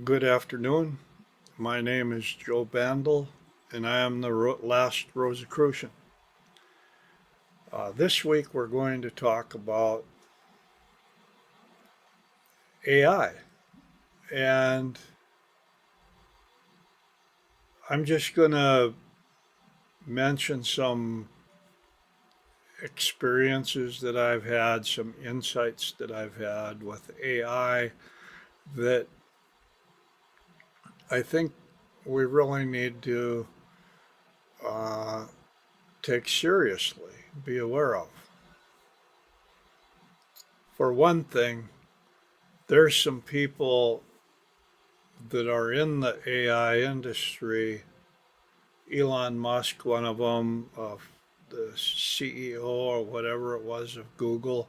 Good afternoon. My name is Joe Bandel, and I am the last Rosicrucian. This week we're going to talk about AI, and I'm just going to mention some experiences that I've had, some insights that I've had with AI that I think we really need to uh, take seriously, be aware of. For one thing, there's some people that are in the AI industry. Elon Musk, one of them, the CEO or whatever it was of Google,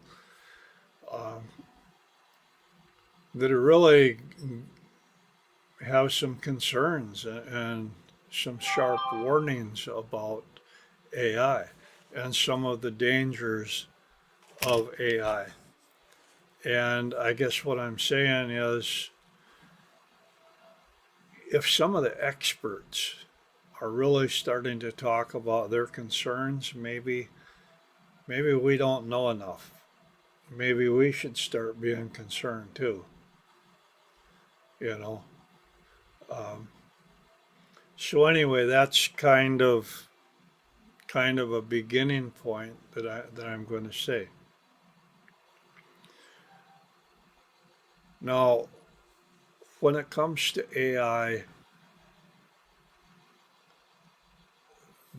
uh, that are really have some concerns and some sharp warnings about AI and some of the dangers of AI. And I guess what I'm saying is if some of the experts are really starting to talk about their concerns, maybe we don't know enough. Maybe we should start being concerned too, you know. Um, so anyway, that's kind of a beginning point that I'm going to say. Now, when it comes to AI,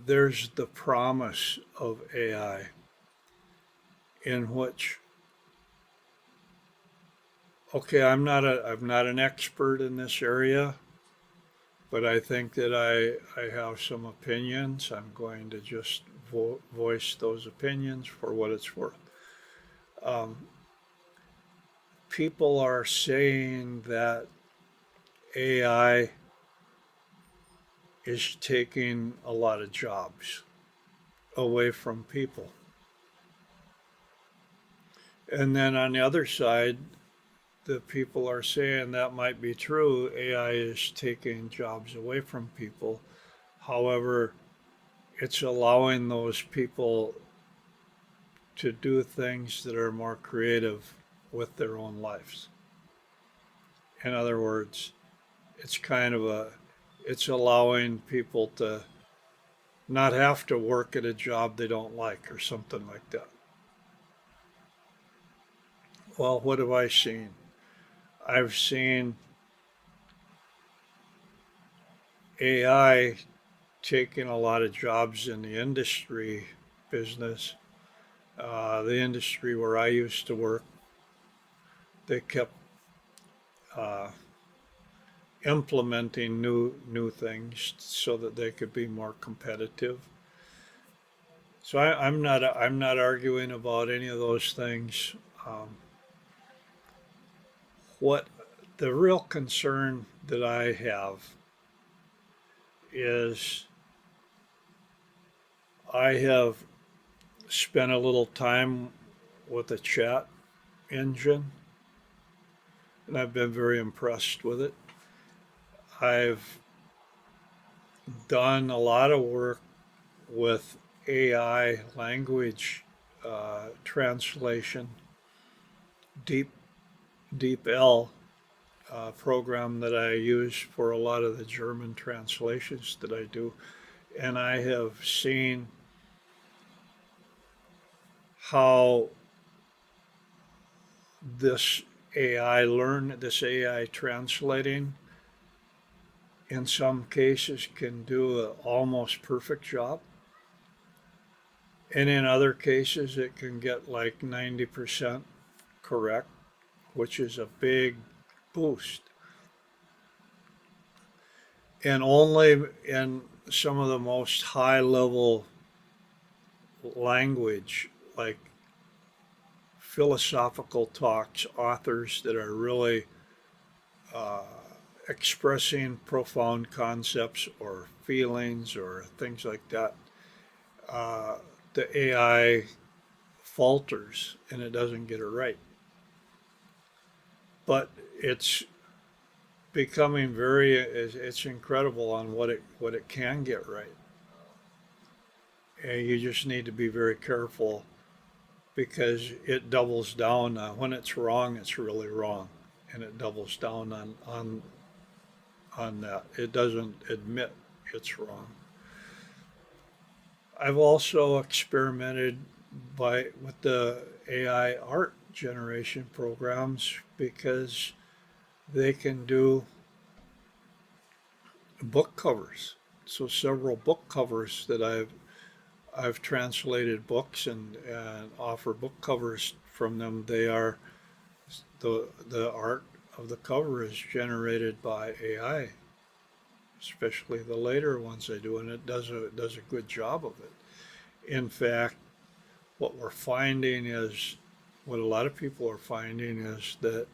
there's the promise of AI in which, okay, I'm not an expert in this area, but I think that I have some opinions. I'm going to just voice those opinions for what it's worth. Um, People are saying that AI is taking a lot of jobs away from people. And then on the other side, the people are saying that might be true. AI is taking jobs away from people. However, it's allowing those people to do things that are more creative with their own lives. In other words, it's kind of a it's allowing people to not have to work at a job they don't like or something like that. Well, what have I seen? I've seen AI taking a lot of jobs in the industry business. The industry where I used to work, they kept uh, implementing new things so that they could be more competitive. So I'm not arguing about any of those things. Um, what the real concern that I have is I have spent a little time with a chat engine, and I've been very impressed with it. I've done a lot of work with AI language translation, Deep DeepL program that I use for a lot of the German translations that I do, and I have seen how this this AI translating in some cases can do an almost perfect job. And in other cases, it can get like 90% correct, which is a big boost. And only in some of the most high level language, like philosophical talks, authors that are really uh, expressing profound concepts or feelings or things like that, uh, the AI falters and it doesn't get it right. But it's becoming very, it's incredible on what it can get right. And you just need to be very careful because it doubles down on when it's wrong, it's really wrong. And it doubles down on that. It doesn't admit it's wrong. I've also experimented with the AI art generation programs because they can do book covers. So several book covers that I've translated books and offer book covers from them. They are the art of the cover is generated by AI, especially the later ones I do, and it does a good job of it. In fact, what we're finding is what a lot of people are finding is that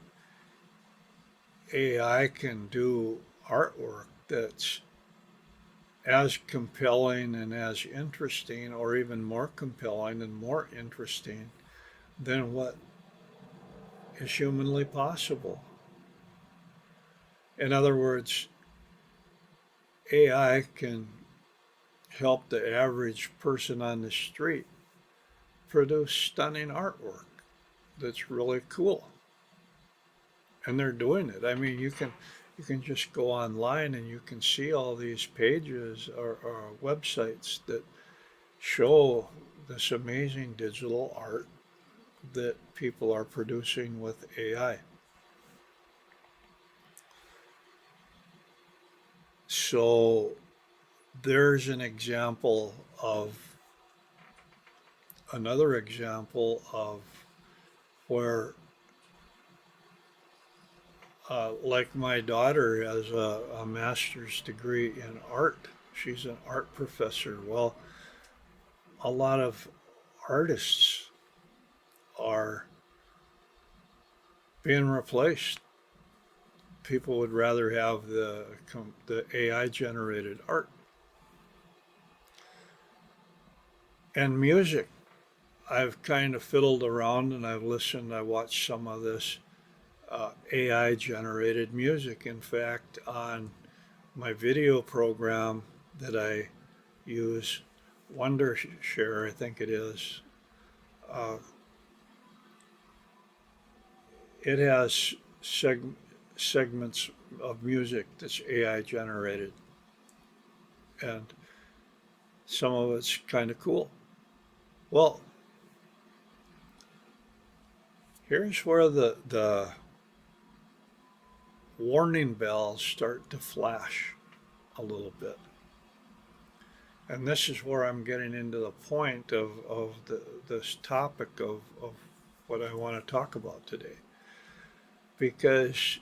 AI can do artwork that's as compelling and as interesting, or even more compelling and more interesting than what is humanly possible. In other words, AI can help the average person on the street produce stunning artwork that's really cool. And they're doing it. I mean, you can just go online and you can see all these pages or websites that show this amazing digital art that people are producing with AI. So there's another example of where, like my daughter has a master's degree in art. She's an art professor. Well, a lot of artists are being replaced. People would rather have the AI generated art. And music. I've kind of fiddled around and I've listened. I watched some of this AI generated music. In fact, on my video program that I use, Wondershare, I think it is, uh, it has segments of music that's AI generated, and some of it's kind of cool. Well, here's where the warning bells start to flash a little bit. And this is where I'm getting into the point of this topic of what I want to talk about today. Because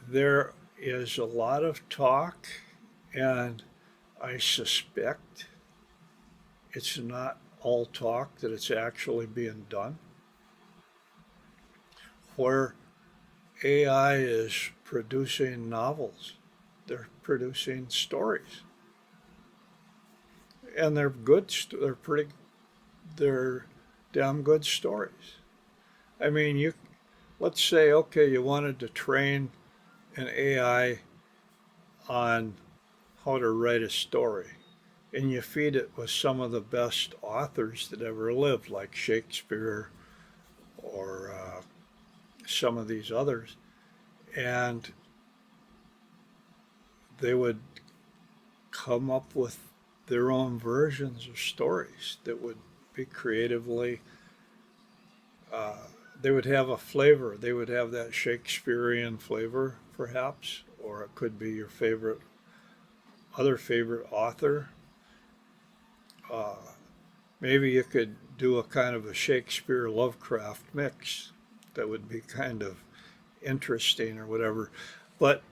there is a lot of talk, and I suspect it's not all talk, that it's actually being done, where AI is producing novels, they're producing stories, and they're good. They're damn good stories. I mean, let's say, okay, you wanted to train an AI on how to write a story, and you feed it with some of the best authors that ever lived, like Shakespeare or some of these others, and they would come up with their own versions of stories that would be creatively, uh, they would have a flavor. They would have that Shakespearean flavor, perhaps, or it could be your other favorite author. Uh, Maybe you could do a kind of a Shakespeare Lovecraft mix that would be kind of interesting or whatever. But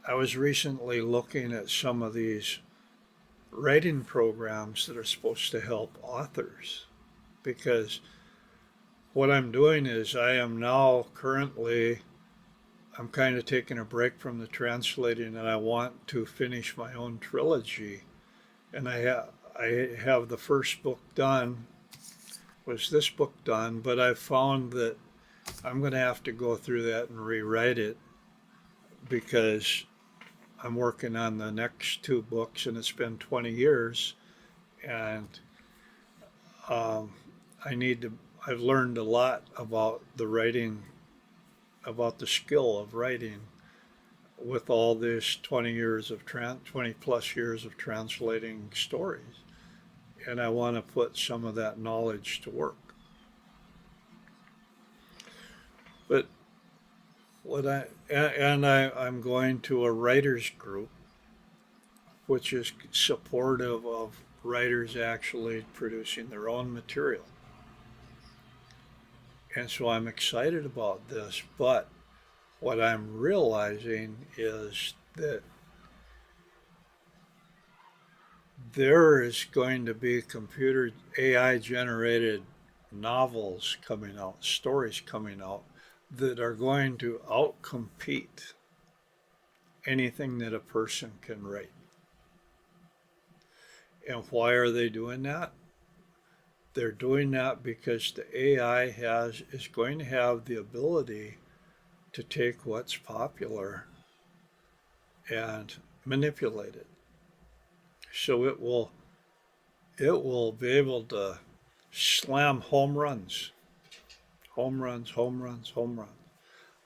I was recently looking at some of these writing programs that are supposed to help authors because what I'm doing is I am now currently I'm kind of taking a break from the translating and I want to finish my own trilogy and I have the first book done was this book done, but I found that I'm going to have to go through that and rewrite it because I'm working on the next two books and it's been 20 years and um, I need to, I've learned a lot about the writing, about the skill of writing with all this 20 years of 20 plus years of translating stories. And I want to put some of that knowledge to work. But I'm going to a writers group, which is supportive of writers actually producing their own material. And so I'm excited about this, but what I'm realizing is that there is going to be computer AI generated novels coming out, stories coming out that are going to outcompete anything that a person can write. And why are they doing that? They're doing that because the AI is going to have the ability to take what's popular and manipulate it. So it will be able to slam home runs, home runs, home runs, home runs.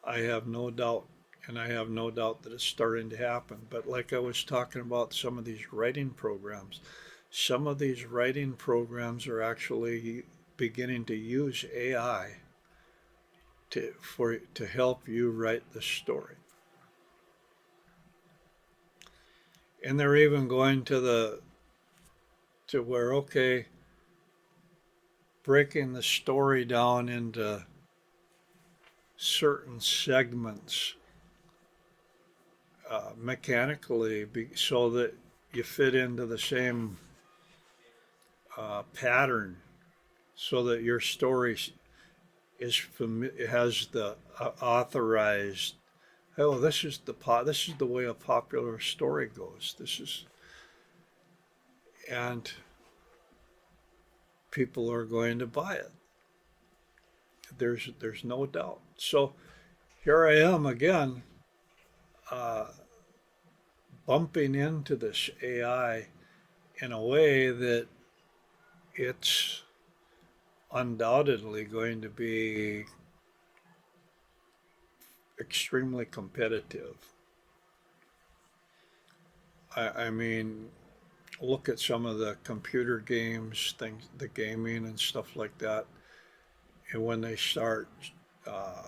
I have no doubt, and I have no doubt that it's starting to happen. But like I was talking about some of these writing programs, some of these writing programs are actually beginning to use AI to help you write the story. And they're even going to where, okay, breaking the story down into certain segments mechanically so that you fit into the same pattern, so that your story has the authorized. Oh, this is the way a popular story goes. This is, and people are going to buy it. There's no doubt. So here I am again, uh, bumping into this AI in a way that it's undoubtedly going to be extremely competitive. I mean, look at some of the computer games, things, the gaming and stuff like that. And when they start, uh,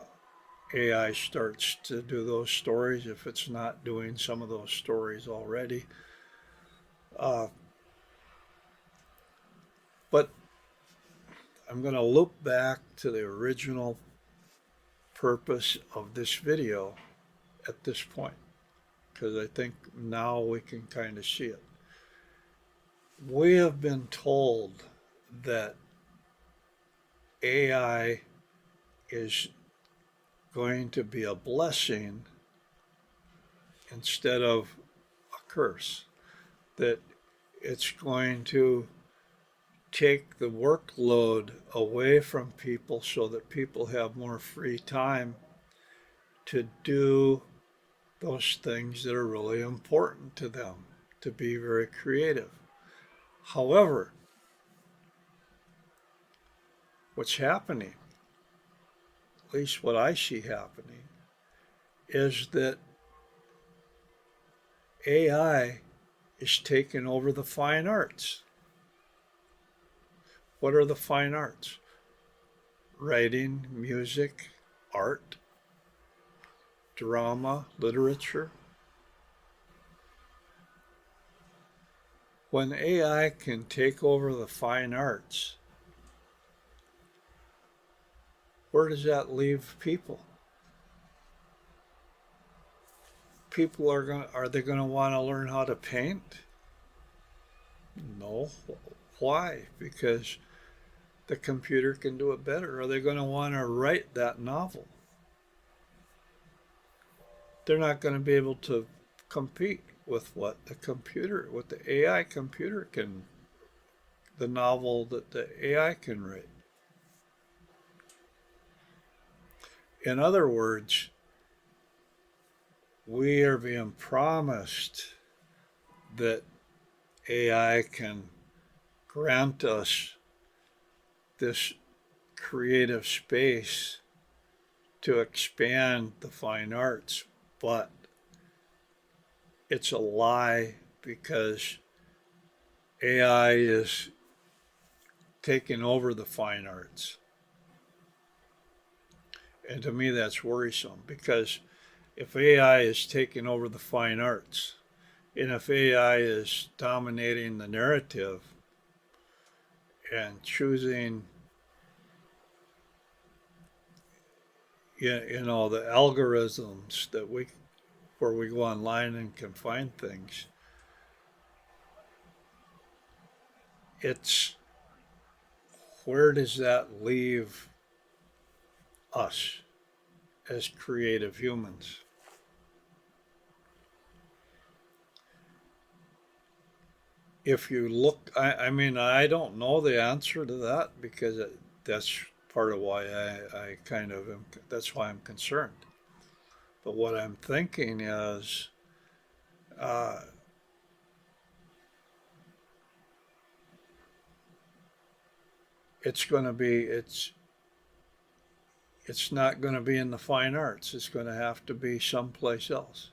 AI starts to do those stories, if it's not doing some of those stories already. Uh, but I'm going to loop back to the original purpose of this video at this point, because I think now we can kind of see it. We have been told that AI is going to be a blessing instead of a curse, that it's going to take the workload away from people so that people have more free time to do those things that are really important to them, to be very creative. However, what's happening, at least what I see happening, is that AI is taking over the fine arts. What are the fine arts? Writing, music, art, drama, literature. When AI can take over the fine arts, where does that leave people? People are they going to want to learn how to paint? No. Why? Because the computer can do it better. Are they going to want to write that novel? They're not going to be able to compete with what the AI computer can, the novel that the AI can write. In other words, we are being promised that AI can grant us this creative space to expand the fine arts, but it's a lie because AI is taking over the fine arts. And to me, that's worrisome because if AI is taking over the fine arts, and if AI is dominating the narrative and choosing, the algorithms that where we go online and can find things, it's where does that leave us as creative humans? If you look, I mean, I don't know the answer to that because that's part of why I kind of am, that's why I'm concerned. But what I'm thinking is, uh, it's going to be, it's not going to be in the fine arts. It's going to have to be someplace else.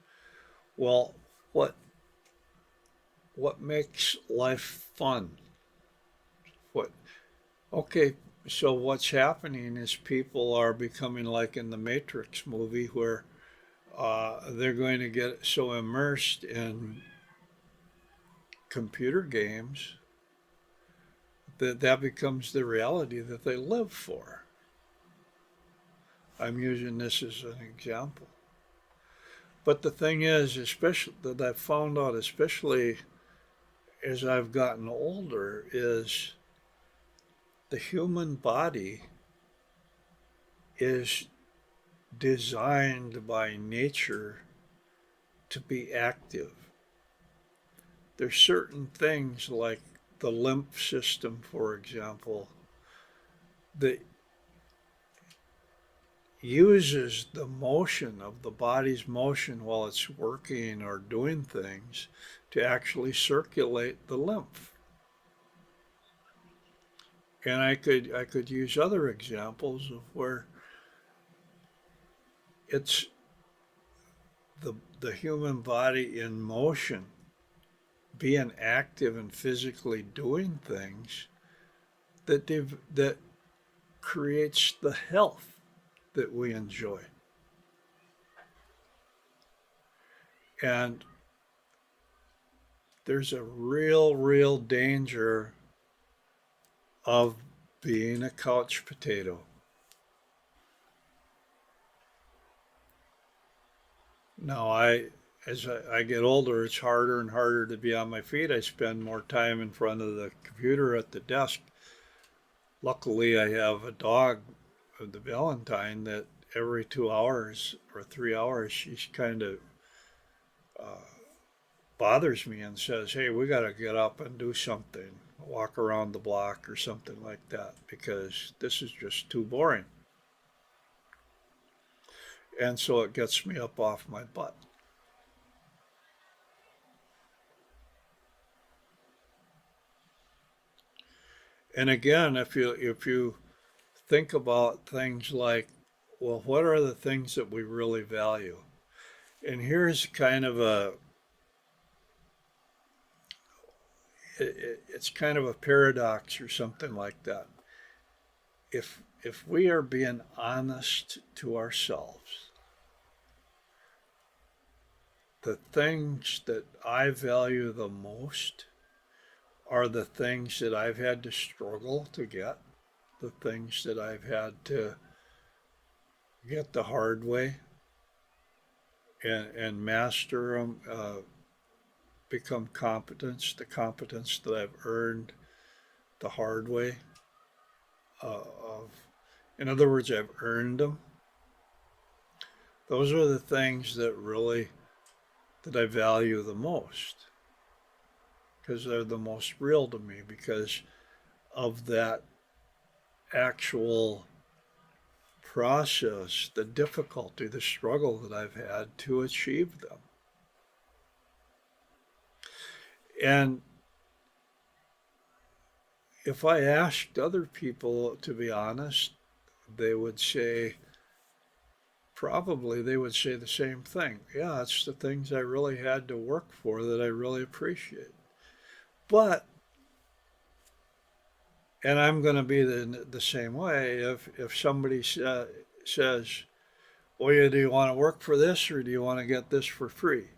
Well, what what makes life fun? What Okay, so what's happening is people are becoming like in the Matrix movie where they're going to get so immersed in computer games that that becomes the reality that they live for. I'm using this as an example. But the thing is, especially that I've found out, especially as I've gotten older, is the human body is designed by nature to be active. There's certain things like the lymph system, for example, that uses the motion of the body's motion while it's working or doing things to actually circulate the lymph. And I could use other examples of where it's the human body in motion, being active and physically doing things that creates the health that we enjoy. And there's a real danger of being a couch potato. Now, as I get older, it's harder and harder to be on my feet. I spend more time in front of the computer at the desk. Luckily, I have a dog, the Valentine, that every 2 hours or 3 hours, she's kind of uh, bothers me and says, "Hey, we got to get up and do something, walk around the block or something like that, because this is just too boring." And so it gets me up off my butt. And again, if you think about things like, well, what are the things that we really value? And here's kind of it's kind of a paradox or something like that. If we are being honest to ourselves, the things that I value the most are the things that I've had to struggle to get, the things that I've had to get the hard way and master them, become competence, the competence that I've earned the hard way. Of, in other words, I've earned them. Those are the things that really that I value the most because they're the most real to me because of that actual process, the difficulty, the struggle that I've had to achieve them. And if I asked other people to be honest, they would say, probably they would say the same thing. Yeah, it's the things I really had to work for that I really appreciate. But, and I'm going to be the same way, if somebody says, well, do you want to work for this or do you want to get this for free?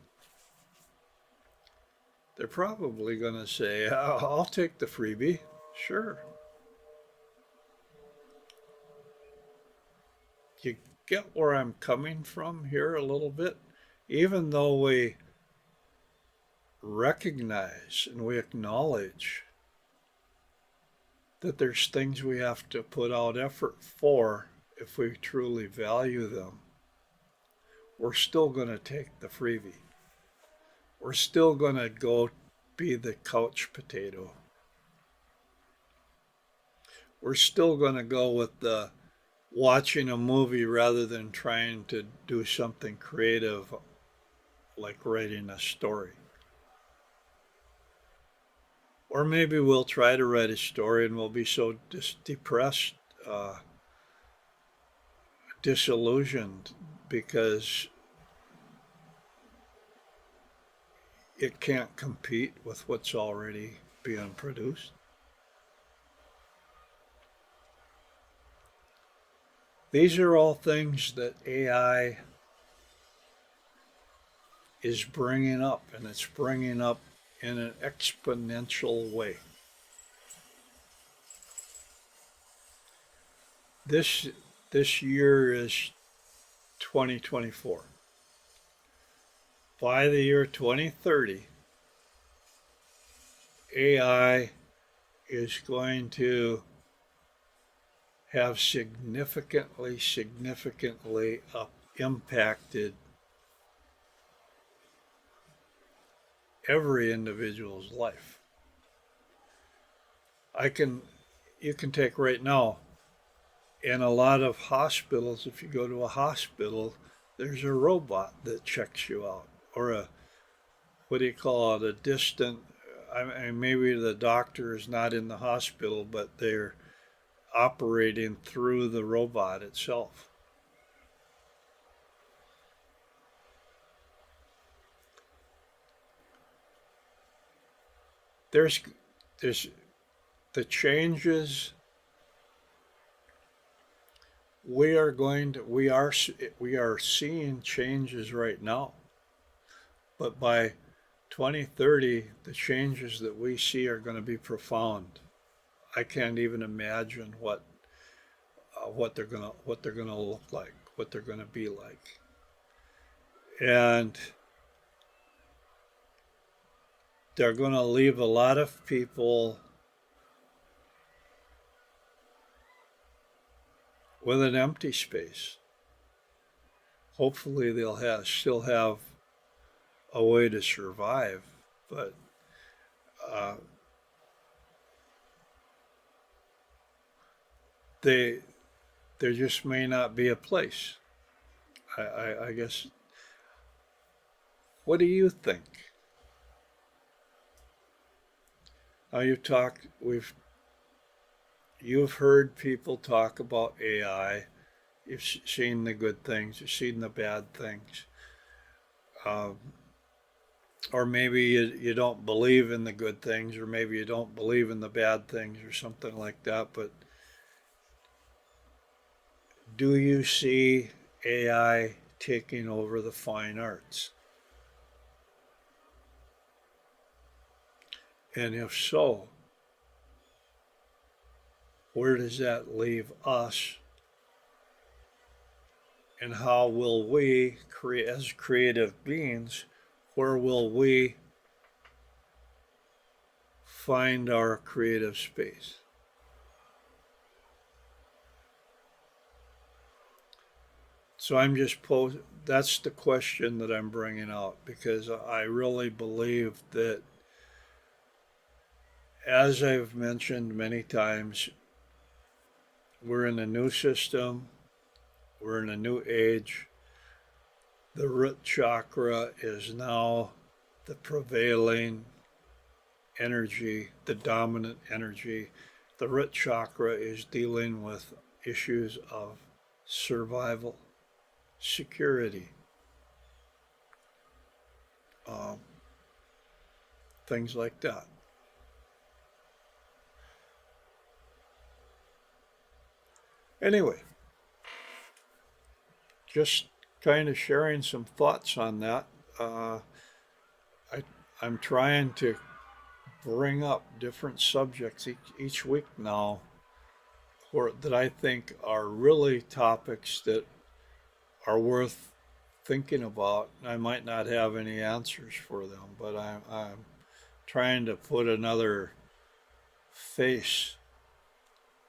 They're probably going to say, I'll take the freebie. Sure. You get where I'm coming from here a little bit? Even though we recognize and we acknowledge that there's things we have to put out effort for if we truly value them, we're still going to take the freebie. We're still going to go be the couch potato. We're still going to go with the watching a movie rather than trying to do something creative like writing a story. Or maybe we'll try to write a story and we'll be so depressed, disillusioned because it can't compete with what's already being produced. These are all things that AI is bringing up, and it's bringing up in an exponential way. This this year is 2024. By the year 2030, AI is going to have significantly impacted every individual's life. You can take right now, in a lot of hospitals, if you go to a hospital, there's a robot that checks you out, or what do you call it, a distant, I mean, maybe the doctor is not in the hospital, but they're operating through the robot itself. There's the changes we are seeing changes right now, but by 2030 the changes that we see are going to be profound. I can't even imagine what they're gonna look like, what they're gonna be like, and they're gonna leave a lot of people with an empty space. Hopefully, they'll still have a way to survive, but uh, they there just may not be a place. I guess. What do you think? Now you've heard people talk about AI. You've seen the good things. You've seen the bad things. Um, or maybe you don't believe in the good things, or maybe you don't believe in the bad things, or something like that. But do you see AI taking over the fine arts? And if so, where does that leave us? And how will we create, as creative beings, where will we find our creative space? So that's the question that I'm bringing out, because I really believe that, as I've mentioned many times, we're in a new system. We're in a new age. The root chakra is now the prevailing energy, the dominant energy. The root chakra is dealing with issues of survival, security, um, things like that. Anyway, just kind of sharing some thoughts on that. Uh, I, I'm trying to bring up different subjects each week now that I think are really topics that are worth thinking about. I might not have any answers for them, but I'm trying to put another face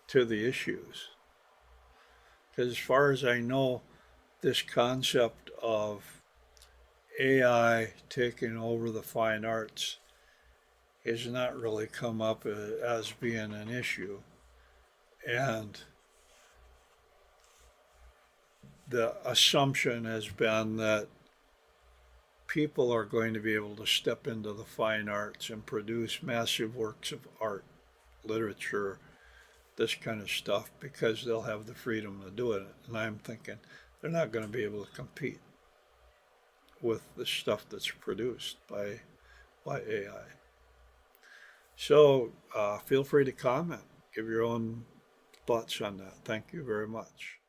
to the issues. Because as far as I know, this concept of AI taking over the fine arts has not really come up as being an issue. And the assumption has been that people are going to be able to step into the fine arts and produce massive works of art, literature, this kind of stuff because they'll have the freedom to do it. And I'm thinking they're not going to be able to compete with the stuff that's produced by AI. So feel free to comment, give your own thoughts on that. Thank you very much.